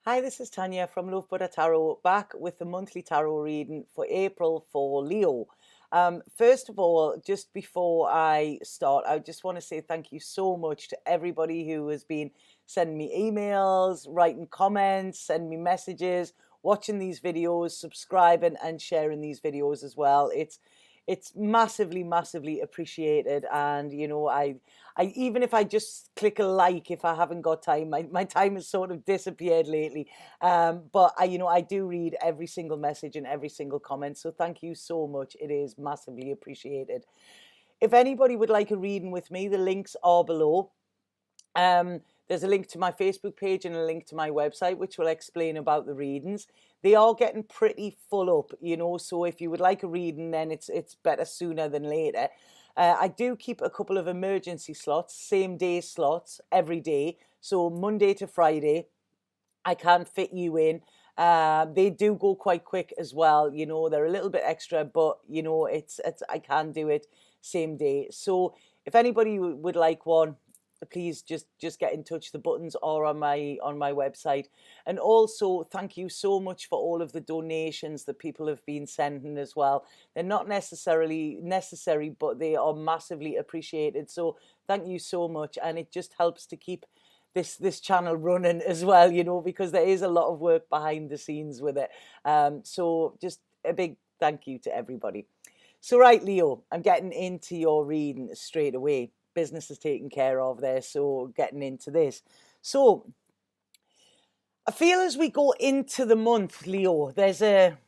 Hi, this is Tanya from Love Buddha Tarot, back with the monthly tarot reading for April for Leo. First of all, just before I start, I just want to say thank you so much to everybody who has been sending me emails, writing comments, sending me messages, watching these videos, subscribing and sharing these videos as well. It's massively appreciated, and I even if I just click a like, if I haven't got time, my time has sort of disappeared lately. But I do read every single message and every single comment. So thank you so much. It is massively appreciated. If anybody would like a reading with me, the links are below. There's a link to my Facebook page and a link to my website, which will explain about the readings. They are getting pretty full up, so if you would like a reading, then it's better sooner than later. I do keep a couple of emergency slots, same day slots every day. So Monday to Friday, I can fit you in. They do go quite quick as well. They're a little bit extra, but it's I can do it same day. So if anybody would like one, please just get in touch. The buttons are on my website. And also thank you so much for all of the donations that people have been sending as well. They're not necessarily necessary, but they are massively appreciated. So thank you so much, and it just helps to keep this channel running as well, because there is a lot of work behind the scenes with it. So just a big thank you to everybody. So right, Leo, I'm getting into your reading straight away. Business is taken care of there, so getting into this. So I feel as we go into the month, Leo, there's an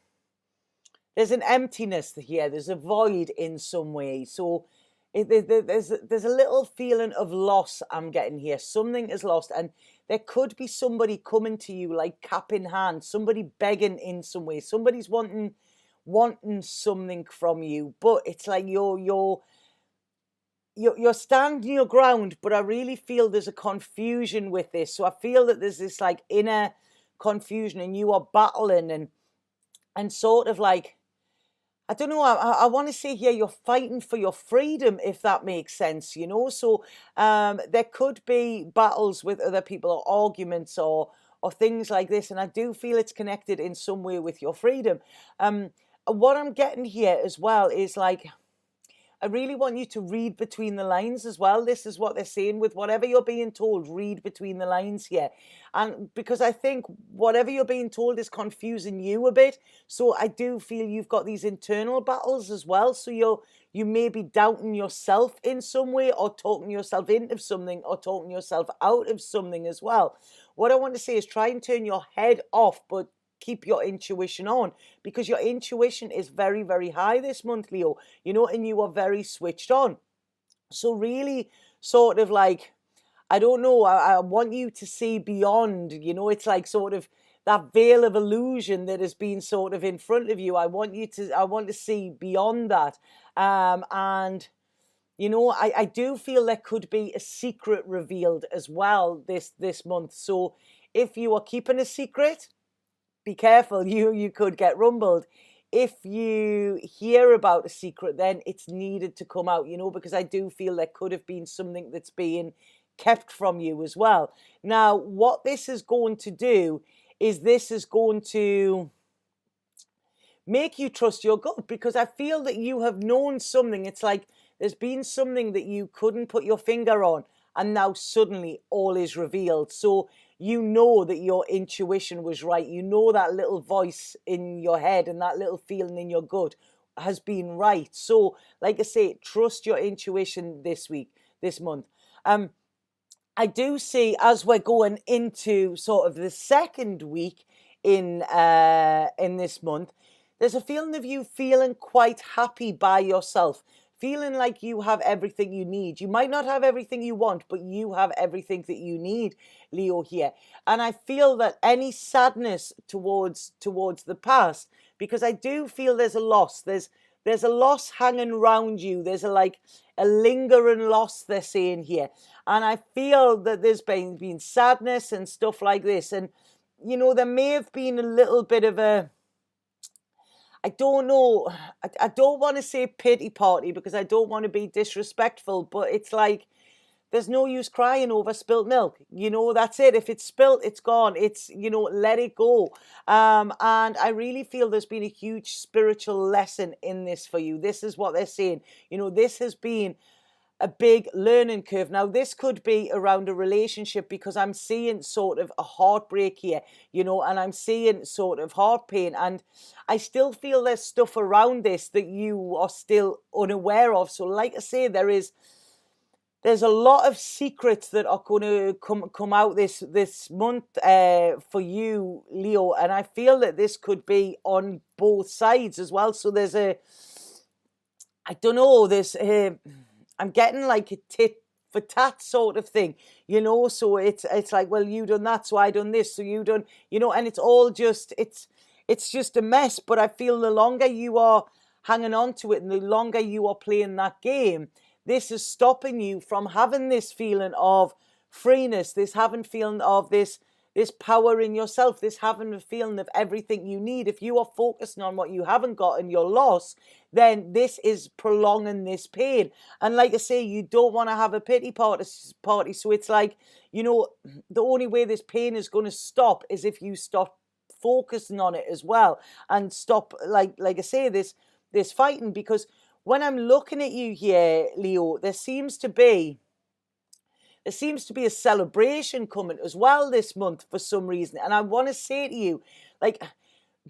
emptiness here. There's a void in some way. So there's a little feeling of loss I'm getting here. Something is lost, and there could be somebody coming to you like cap in hand, somebody begging in some way. Somebody's wanting something from you, but it's like you're standing your ground, but I really feel there's a confusion with this. So I feel that there's this like inner confusion, and you are battling and sort of like, I don't know, I want to say here you're fighting for your freedom, if that makes sense, So there could be battles with other people, or arguments, or things like this, and I do feel it's connected in some way with your freedom. What I'm getting here as well is like, I really want you to read between the lines as well. This is what they're saying. With whatever you're being told, read between the lines here. And because I think whatever you're being told is confusing you a bit. So I do feel you've got these internal battles as well. So you may be doubting yourself in some way, or talking yourself into something, or talking yourself out of something as well. What I want to say is try and turn your head off, but keep your intuition on, because your intuition is very high this month, Leo, and you are very switched on. So really sort of like, I don't know, I want you to see beyond, it's like sort of that veil of illusion that has been sort of in front of you. I want to see beyond that. And I do feel there could be a secret revealed as well this month. So if you are keeping a secret, be careful, you could get rumbled. If you hear about a secret, then it's needed to come out, because I do feel there could have been something that's being kept from you as well. Now, what this is going to do is this is going to make you trust your gut, because I feel that you have known something. It's like there's been something that you couldn't put your finger on, and now suddenly all is revealed. So you know that your intuition was right. You know that little voice in your head and that little feeling in your gut has been right. So like I say, trust your intuition this month. I do see, as we're going into sort of the second week in this month, there's a feeling of you feeling quite happy by yourself, feeling like you have everything you need. You might not have everything you want, but you have everything that you need, Leo, here. And I feel that any sadness towards the past, because I do feel there's a loss. There's a loss hanging around you. There's a lingering loss, they're saying here. And I feel that there's been sadness and stuff like this. And, there may have been a little bit of a, I don't know, I don't want to say pity party, because I don't want to be disrespectful, but it's like there's no use crying over spilt milk. That's it. If it's spilt, it's gone. It's, let it go. And I really feel there's been a huge spiritual lesson in this for you. This is what they're saying. This has been a big learning curve. Now, this could be around a relationship, because I'm seeing sort of a heartbreak here, and I'm seeing sort of heart pain. And I still feel there's stuff around this that you are still unaware of. So like I say, there's a lot of secrets that are going to come out this month for you, Leo. And I feel that this could be on both sides as well. So there's I don't know, I'm getting like a tit for tat sort of thing, so it's like, well, you done that, so I done this, so you done, and it's all just, it's just a mess. But I feel the longer you are hanging on to it and the longer you are playing that game, this is stopping you from having this feeling of freeness, this having feeling of this power in yourself, this having a feeling of everything you need. If you are focusing on what you haven't got and your loss, then this is prolonging this pain. And like I say, you don't want to have a pity party. So it's like, the only way this pain is going to stop is if you stop focusing on it as well, and stop, like I say, this fighting. Because when I'm looking at you here, Leo, there seems to be a celebration coming as well this month for some reason. And I want to say to you, like,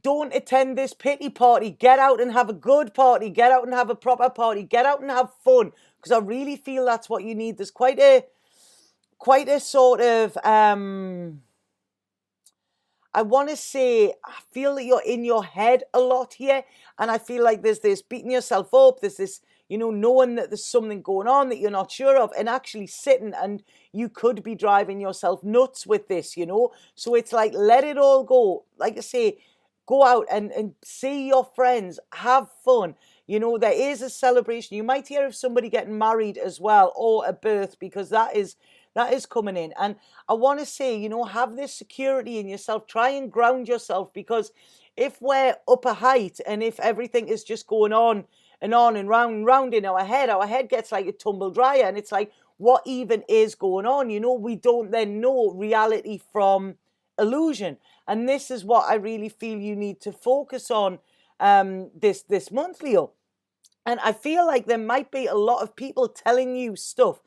don't attend this pity party. Get out and have a good party. Get out and have a proper party. Get out and have fun. Because I really feel that's what you need. There's quite a sort of, I want to say, I feel that you're in your head a lot here. And I feel like there's this beating yourself up. There's this, knowing that there's something going on that you're not sure of, and actually sitting, and you could be driving yourself nuts with this, So it's like, let it all go. Like I say, go out and see your friends, have fun. There is a celebration. You might hear of somebody getting married as well, or a birth, because that is coming in. And I want to say, have this security in yourself. Try and ground yourself, because if we're up a height and if everything is just going on and round and round in our head gets like a tumble dryer, and it's like, what even is going on? We don't then know reality from illusion. And this is what I really feel you need to focus on this month, Leo. And I feel like there might be a lot of people telling you stuff,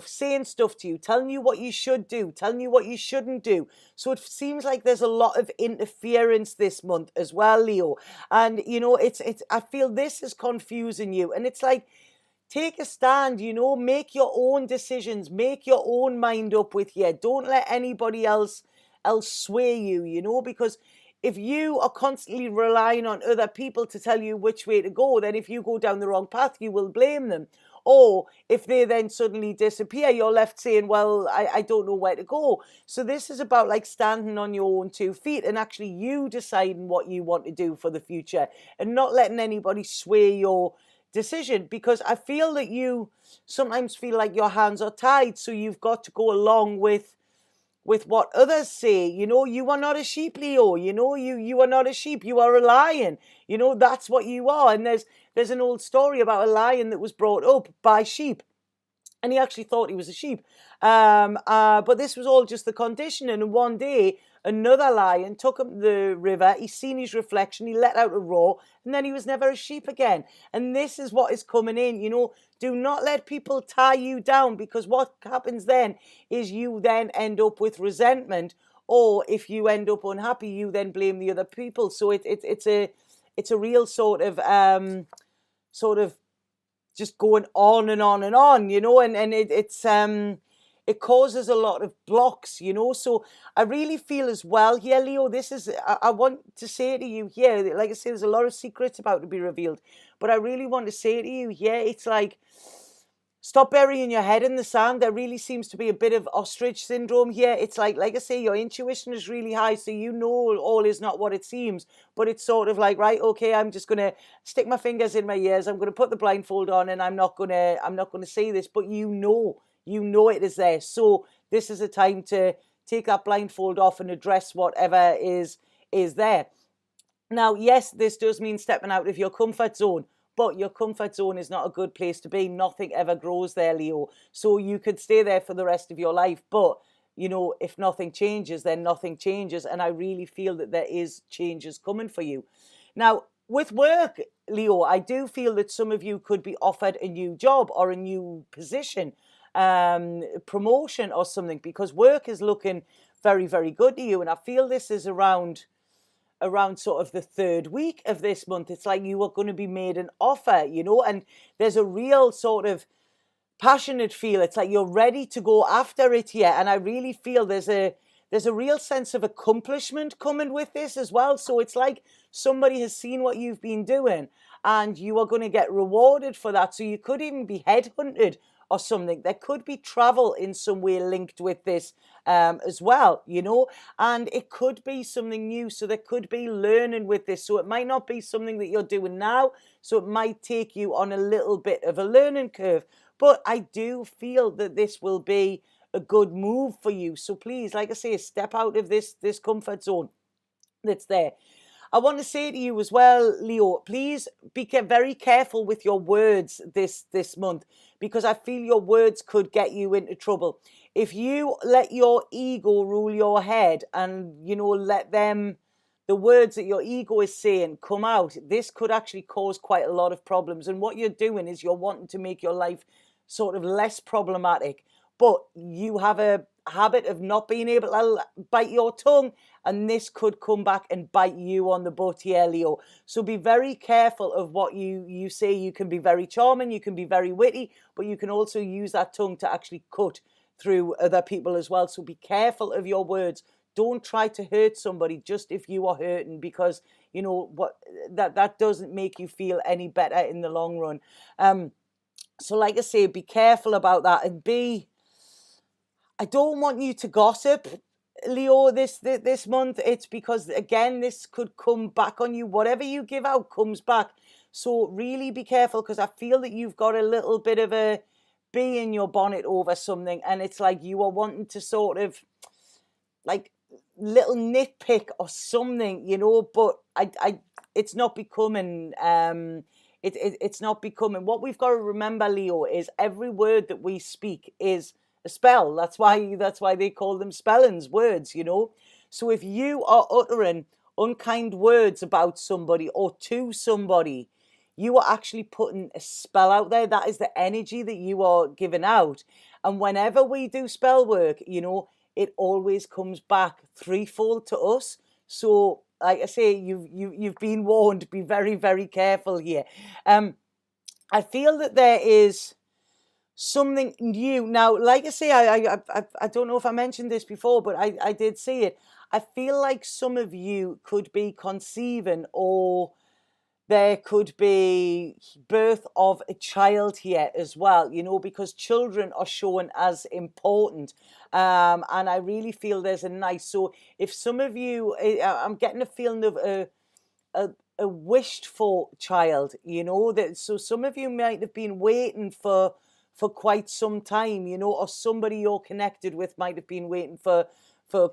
saying stuff to you, telling you what you should do, telling you what you shouldn't do. So it seems like there's a lot of interference this month as well, Leo. And, it's I feel this is confusing you. And it's like, take a stand, make your own decisions, make your own mind up with you. Don't let anybody else sway you, because if you are constantly relying on other people to tell you which way to go, then if you go down the wrong path, you will blame them. Or if they then suddenly disappear, you're left saying, well, I don't know where to go. So this is about like standing on your own 2 feet and actually you deciding what you want to do for the future, and not letting anybody sway your decision. Because I feel that you sometimes feel like your hands are tied, so you've got to go along with what others say. You are not a sheep, Leo. You are not a sheep. You are a lion. That's what you are. And there's an old story about a lion that was brought up by sheep, and he actually thought he was a sheep. But this was all just the conditioning. And one day, another lion took him to the river. He seen his reflection. He let out a roar, and then he was never a sheep again. And this is what is coming in. Do not let people tie you down, because what happens then is you then end up with resentment, or if you end up unhappy, you then blame the other people. So it's a real sort of just going on and on and on, and it causes a lot of blocks, So I really feel as well here, Leo, I want to say to you here, like I say, there's a lot of secrets about to be revealed, but I really want to say to you here, it's like, stop burying your head in the sand. There really seems to be a bit of ostrich syndrome here. It's like I say, your intuition is really high, so all is not what it seems. But it's sort of like, right, okay, I'm just gonna stick my fingers in my ears. I'm gonna put the blindfold on, and I'm not gonna say this. But you know it is there. So this is a time to take that blindfold off and address whatever is there. Now, yes, this does mean stepping out of your comfort zone. but your comfort zone is not a good place to be. Nothing ever grows there, Leo. So you could stay there for the rest of your life, but if nothing changes, then nothing changes. And I really feel that there is changes coming for you. Now, with work, Leo, I do feel that some of you could be offered a new job or a new position, promotion or something, because work is looking very, very good to you. And I feel this is around sort of the third week of this month. It's like you are going to be made an offer, and there's a real sort of passionate feel. It's like you're ready to go after it here. And I really feel there's a real sense of accomplishment coming with this as well. So it's like somebody has seen what you've been doing and you are going to get rewarded for that. So you could even be headhunted or something. There could be travel in some way linked with this as well, and it could be something new. So there could be learning with this. So it might not be something that you're doing now. So it might take you on a little bit of a learning curve. But I do feel that this will be a good move for you. So please, like I say, step out of this comfort zone that's there. I want to say to you as well, Leo, please be very careful with your words this month, because I feel your words could get you into trouble. If you let your ego rule your head and, let the words that your ego is saying come out, this could actually cause quite a lot of problems. And what you're doing is you're wanting to make your life sort of less problematic, but you have a habit of not being able to bite your tongue, and this could come back and bite you on the butt here, Leo. So be very careful of what you say. You can be very charming, you can be very witty, but you can also use that tongue to actually cut through other people as well. So be careful of your words. Don't try to hurt somebody just if you are hurting, because what that doesn't make you feel any better in the long run. So like I say, be careful about that, and I don't want you to gossip, Leo, this month. It's because, again, this could come back on you. Whatever you give out comes back. So really be careful, because I feel that you've got a little bit of a bee in your bonnet over something, and it's like you are wanting to sort of like little nitpick or something, but it's not becoming it's not becoming. What we've got to remember, Leo, is every word that we speak is a spell. That's why they call them spellings, words, So if you are uttering unkind words about somebody or to somebody, you are actually putting a spell out there. That is the energy that you are giving out. And whenever we do spell work, it always comes back threefold to us. So like I say, you've been warned. Be very, very careful here. I feel that there is something new now. Like I say, I don't know if I mentioned this before, but I did see it. I feel like some of you could be conceiving, or there could be birth of a child here as well, because children are shown as important. And I really feel there's a nice, so if some of you, I'm getting a feeling of a wished for child, that, so some of you might have been waiting for quite some time, or somebody you're connected with might have been waiting for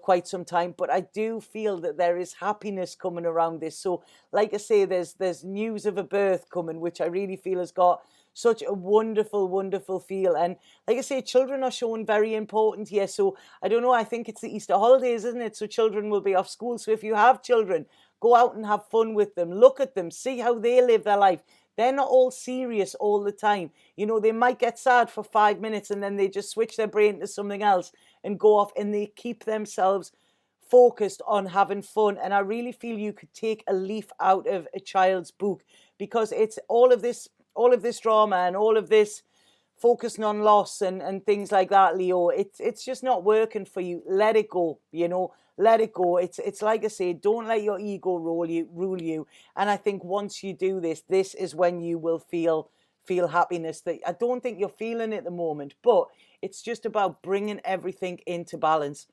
quite some time. But I do feel that there is happiness coming around this. So like I say, there's news of a birth coming, which I really feel has got such a wonderful, wonderful feel. And like I say, children are shown very important here. So I don't know, I think it's the Easter holidays, isn't it? So children will be off school. So if you have children, go out and have fun with them. Look at them, see how they live their life. They're not all serious all the time. They might get sad for 5 minutes and then they just switch their brain to something else and go off, and they keep themselves focused on having fun. And I really feel you could take a leaf out of a child's book, because it's all of this drama and all of this focusing on loss and things like that, Leo. It's just not working for you. Let it go, let it go. It's like I say, don't let your ego rule you. And I think once you do this is when you will feel happiness that I don't think you're feeling at the moment. But it's just about bringing everything into balance.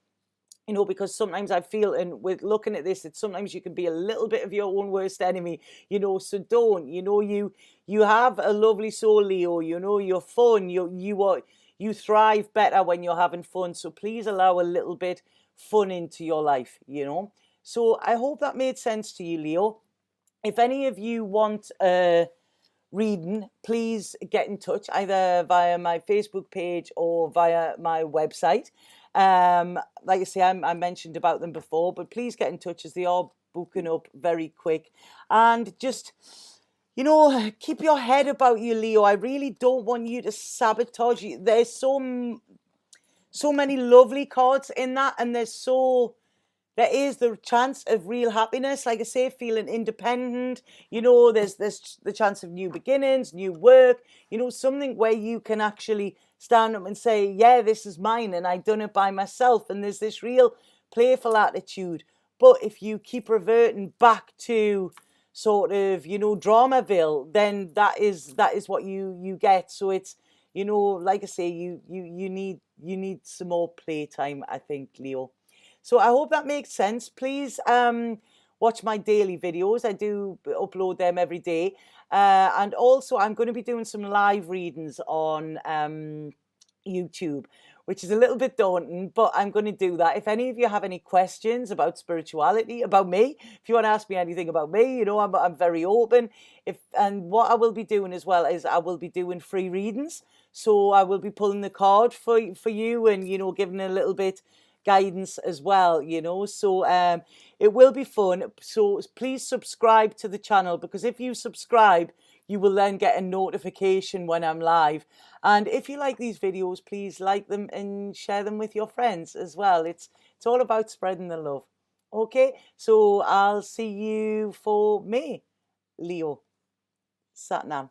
Because sometimes I feel, and with looking at this, that sometimes you can be a little bit of your own worst enemy, so don't, you have a lovely soul, Leo, you're fun, you thrive better when you're having fun. So please allow a little bit fun into your life, So I hope that made sense to you, Leo. If any of you want reading, please get in touch either via my Facebook page or via my website. Like I say, I mentioned about them before, but please get in touch as they are booking up very quick. And just, keep your head about you, Leo. I really don't want you to sabotage you. There's so many lovely cards in that, and there is the chance of real happiness. Like I say, feeling independent. There's the chance of new beginnings, new work. Something where you can actually stand up and say, yeah, this is mine, and I done it by myself. And there's this real playful attitude. But if you keep reverting back to sort of, Dramaville, then that is what you get. So it's, like I say, you need some more playtime, I think, Leo. So I hope that makes sense. Please watch my daily videos. I do upload them every day. And also I'm going to be doing some live readings on YouTube, which is a little bit daunting, but I'm going to do that. If any of you have any questions about spirituality, about me, if you want to ask me anything about me, I'm very open. And what I will be doing as well is I will be doing free readings. So I will be pulling the card for you and, giving a little bit guidance as well, so it will be fun. So please subscribe to the channel, because if you subscribe, you will then get a notification when I'm live. And if you like these videos, please like them and share them with your friends as well. It's all about spreading the love. Okay, so I'll see you for May, Leo. Satnam.